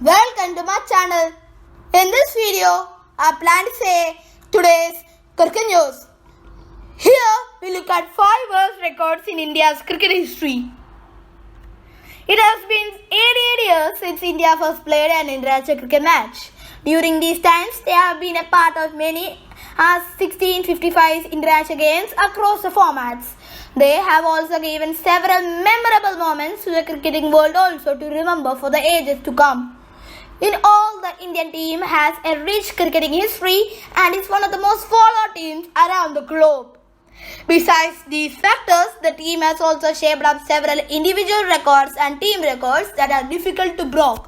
Welcome to my channel. In this video, I plan to say today's cricket news. Here we look at 5 world records in India's cricket history. It has been 88 years since India first played an international cricket match. During these times, they have been a part of many 1655 international games across the formats. They have also given several memorable moments to the cricketing world also to remember for the ages to come. In all, the Indian team has a rich cricketing history and is one of the most followed teams around the globe. Besides these factors, the team has also shaped up several individual records and team records that are difficult to break.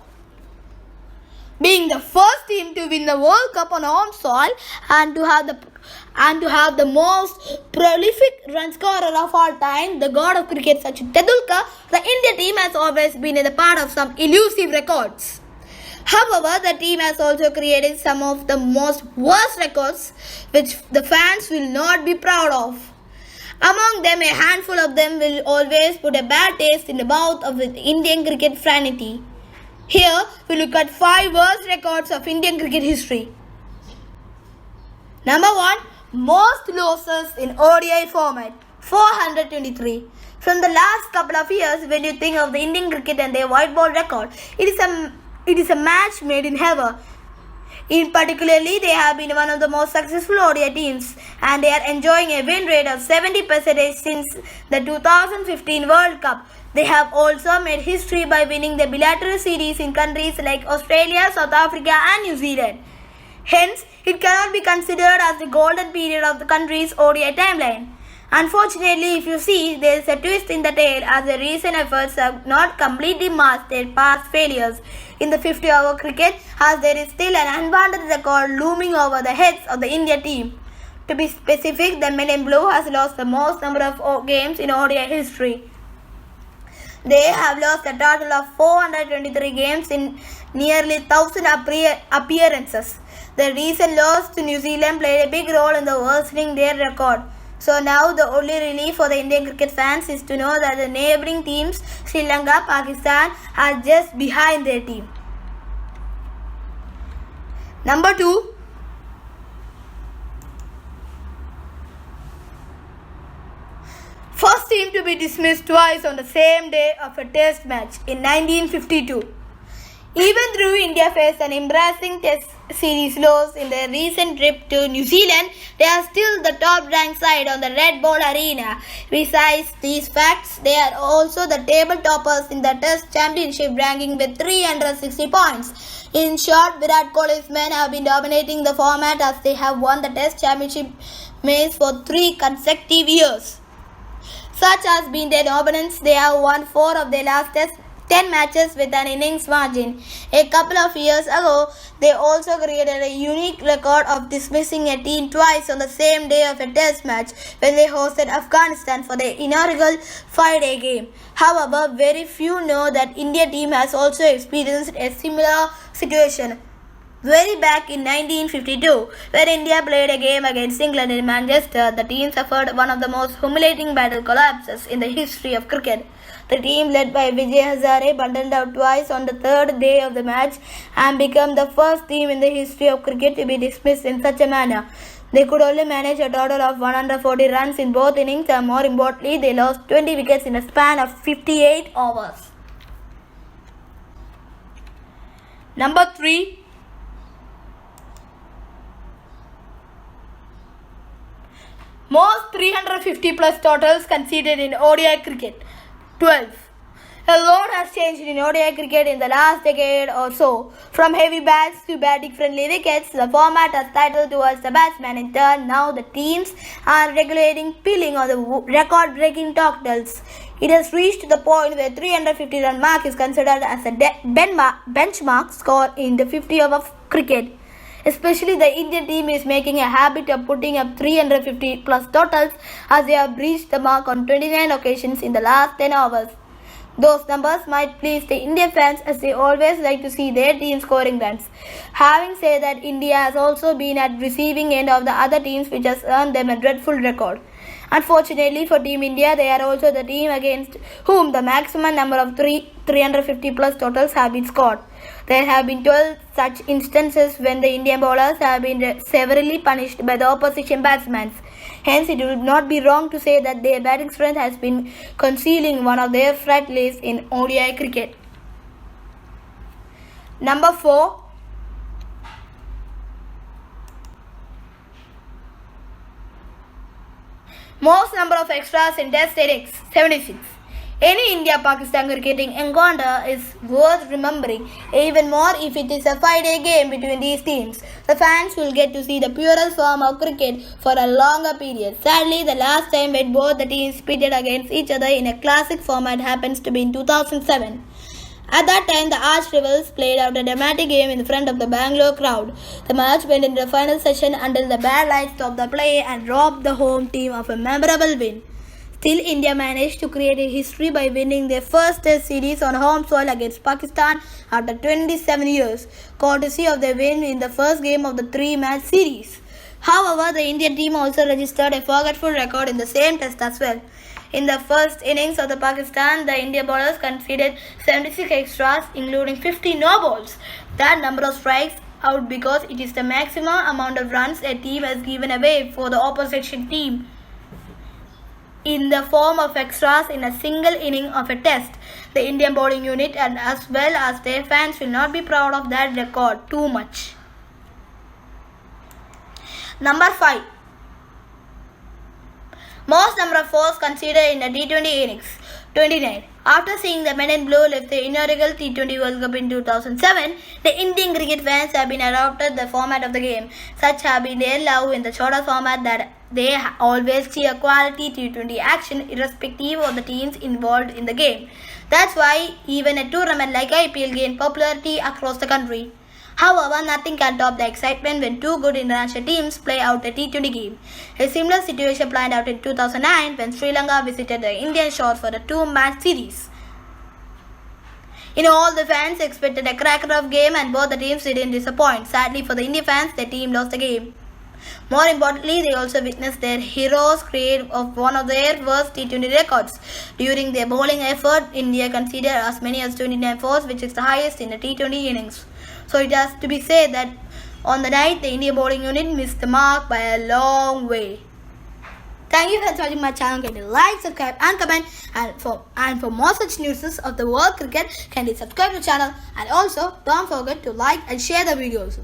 Being the first team to win the World Cup on home soil and to have the most prolific run scorer of all time, the god of cricket Sachin Tendulkar, the Indian team has always been a part of some elusive records. However, the team has also created some of the most worst records which the fans will not be proud of. Among them, a handful of them will always put a bad taste in the mouth of the Indian cricket fraternity. Here, we look at 5 worst records of Indian cricket history. Number 1. Most losses in ODI format, 423. From the last couple of years, when you think of the Indian cricket and their white ball record, it is a match made in heaven. In particularly, they have been one of the most successful ODI teams and they are enjoying a win rate of 70% since the 2015 World Cup. They have also made history by winning the bilateral series in countries like Australia, South Africa and New Zealand. Hence, it cannot be considered as the golden period of the country's ODI timeline. Unfortunately, if you see, there is a twist in the tale as the recent efforts have not completely masked their past failures in the 50-over cricket, as there is still an unwanted record looming over the heads of the India team. To be specific, the Men in Blue has lost the most number of games in ODI history. They have lost a total of 423 games in nearly 1,000 appearances. The recent loss to New Zealand played a big role in the worsening their record. So now the only relief for the Indian cricket fans is to know that the neighbouring teams Sri Lanka, Pakistan are just behind their team. Number 2. First team to be dismissed twice on the same day of a test match in 1952. Even though India faced an embarrassing test series loss in their recent trip to New Zealand, they are still the top-ranked side on the Red Ball Arena. Besides these facts, they are also the table toppers in the Test Championship ranking with 360 points. In short, Virat Kohli's men have been dominating the format as they have won the Test Championship match for 3 consecutive years. Such has been their dominance, they have won 4 of their last 10 matches with an innings margin. A couple of years ago, they also created a unique record of dismissing a team twice on the same day of a test match when they hosted Afghanistan for their inaugural 5-day game. However, very few know that India team has also experienced a similar situation. Very back in 1952, when India played a game against England in Manchester, the team suffered one of the most humiliating battle collapses in the history of cricket. The team led by Vijay Hazare bundled out twice on the 3rd day of the match and became the first team in the history of cricket to be dismissed in such a manner. They could only manage a total of 140 runs in both innings and more importantly, they lost 20 wickets in a span of 58 overs. Number 3. Most 350 plus totals conceded in ODI cricket, 12. A lot has changed in ODI cricket in the last decade or so. From heavy bats to batting-friendly wickets, the format has titled towards the batsman. In turn, now the teams are regulating peeling on the record-breaking totals. It has reached the point where 350 run mark is considered as a benchmark score in the 50 over cricket. Especially the Indian team is making a habit of putting up 350 plus totals as they have reached the mark on 29 occasions in the last 10 overs. Those numbers might please the Indian fans as they always like to see their team scoring runs. Having said that, India has also been at receiving end of the other teams which has earned them a dreadful record. Unfortunately for Team India, they are also the team against whom the maximum number of 350 plus totals have been scored. There have been 12 such instances when the Indian bowlers have been severely punished by the opposition batsmen. Hence, it would not be wrong to say that their batting strength has been concealing one of their frailties in ODI cricket. Number 4. Most number of extras in Test innings, 76. Any India-Pakistan cricketing encounter is worth remembering, even more if it is a 5-day game between these teams. The fans will get to see the purest form of cricket for a longer period. Sadly, the last time when both the teams pitted against each other in a classic format happens to be in 2007. At that time, the arch rivals played out a dramatic game in front of the Bangalore crowd. The match went into the final session until the bad light stopped the play and robbed the home team of a memorable win. Still, India managed to create a history by winning their first Test series on home soil against Pakistan after 27 years, courtesy of their win in the first game of the 3-match series. However, the Indian team also registered a forgetful record in the same test as well. In the first innings of the Pakistan, the India bowlers conceded 76 extras, including 50 no-balls. That number of strikes out because it is the maximum amount of runs a team has given away for the opposition team in the form of extras in a single inning of a test. The Indian bowling unit and as well as their fans will not be proud of that record too much. Number 5. Most number of fours conceded in a T20 innings, 29. After seeing the men in blue lift the inaugural T20 World Cup in 2007, the Indian cricket fans have been adopted the format of the game. Such have been their love in the shorter format that they always cheer quality T20 action irrespective of the teams involved in the game. That's why even a tournament like IPL gained popularity across the country. However, nothing can top the excitement when two good international teams play out a T20 game. A similar situation played out in 2009 when Sri Lanka visited the Indian shores for the 2-match series. In all, the fans expected a cracker of game and both the teams didn't disappoint. Sadly for the Indian fans, their team lost the game. More importantly, they also witnessed their heroes create of one of their worst T20 records. During their bowling effort, India conceded as many as 29 fours, which is the highest in a T20 innings. So it has to be said that on the night, the India bowling unit missed the mark by a long way. Thank you for watching my channel. Can you like, subscribe and comment, and for more such news of the world cricket, can you subscribe to the channel, and also don't forget to like and share the videos.